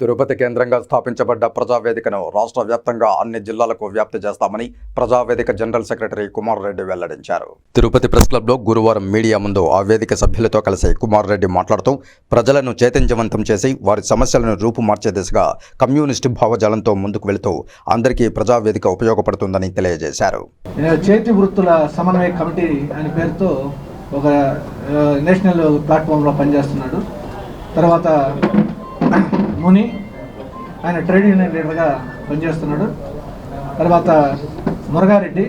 తిరుపతి కేంద్రంగా స్థాపించబడ్డ ప్రజావేదికను రాష్ట్ర వ్యాప్తంగా అన్ని జిల్లాలకు వ్యాప్తి చేస్తామని ప్రజావేదిక జనరల్ సెక్రటరీ కుమార్ రెడ్డి వెల్లడించారు. తిరుపతి ప్రెస్ క్లబ్లో గురువారం మీడియా ముందు ఆ వేదిక సభ్యులతో కలిసి కుమార్ రెడ్డి మాట్లాడుతూ ప్రజలను చైతన్యవంతం చేసి వారి సమస్యలను రూపుమార్చే దిశగా కమ్యూనిస్టు భావజాలంతో ముందుకు వెళుతూ అందరికీ ప్రజావేదిక ఉపయోగపడుతుందని తెలియజేశారు. చేతి వృత్తుల సమన్వయ కమిటీ అనే పేరుతో ఒక నేషనల్ ప్లాట్ఫామ్లో పనిచేస్తున్నాడు. తర్వాత ముని ఆయన ట్రేడ్ యూనియన్ లీడర్గా పనిచేస్తున్నాడు. తర్వాత మురగారెడ్డి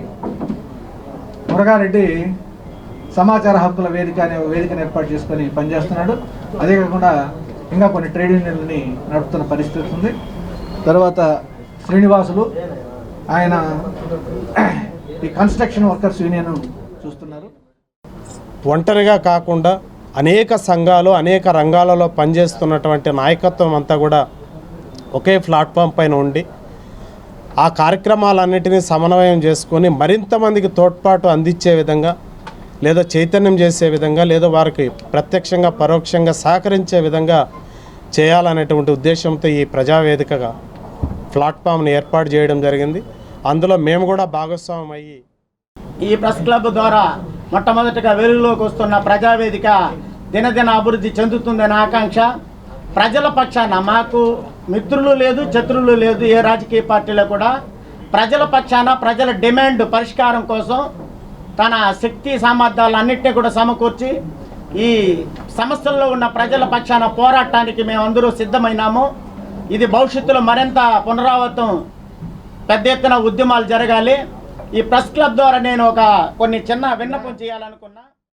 సమాచార హక్కుల వేదిక అనే వేదికను ఏర్పాటు చేసుకొని పనిచేస్తున్నాడు. అదే కాకుండా ఇంకా కొన్ని ట్రేడ్ యూనియన్లని నడుపుతున్న పరిస్థితి ఉంది. తర్వాత శ్రీనివాసులు ఆయన ఈ కన్స్ట్రక్షన్ వర్కర్స్ యూనియన్ చూస్తున్నారు. ఒంటరిగా కాకుండా అనేక సంఘాలు అనేక రంగాలలో పనిచేస్తున్నటువంటి నాయకత్వం అంతా కూడా ఒకే ప్లాట్ఫామ్ పైన ఉండి ఆ కార్యక్రమాలన్నిటినీ సమన్వయం చేసుకొని మరింత మందికి తోడ్పాటు అందించే విధంగా లేదా చైతన్యం చేసే విధంగా లేదా వారికి ప్రత్యక్షంగా పరోక్షంగా సహకరించే విధంగా చేయాలనేటువంటి ఉద్దేశంతో ఈ ప్రజావేదికగా ప్లాట్ఫామ్ని ఏర్పాటు చేయడం జరిగింది. అందులో మేము కూడా భాగస్వామ్యం అయ్యి ఈ ప్రెస్ క్లబ్ ద్వారా మొట్టమొదటిగా వెలుగులోకి వస్తున్న ప్రజావేదిక దినదిన అభివృద్ధి చెందుతుందనే ఆకాంక్ష ప్రజల పక్షాన మాకు మిత్రులు లేదు శత్రువులు లేదు ఏ రాజకీయ పార్టీలో కూడా ప్రజల పక్షాన ప్రజల డిమాండ్ పరిష్కారం కోసం తన శక్తి సామర్థ్యాలన్నింటినీ కూడా సమకూర్చి ఈ సమస్యల్లో ఉన్న ప్రజల పక్షాన పోరాటానికి మేము అందరూ సిద్ధమైనాము. ఇది భవిష్యత్తులో మరింత పునరావృతం పెద్ద ఎత్తున ఉద్యమాలు జరగాలి. ఈ ప్రెస్ క్లబ్ ద్వారా నేను కొన్ని చిన్న విన్నపం చేయాలనుకున్నా.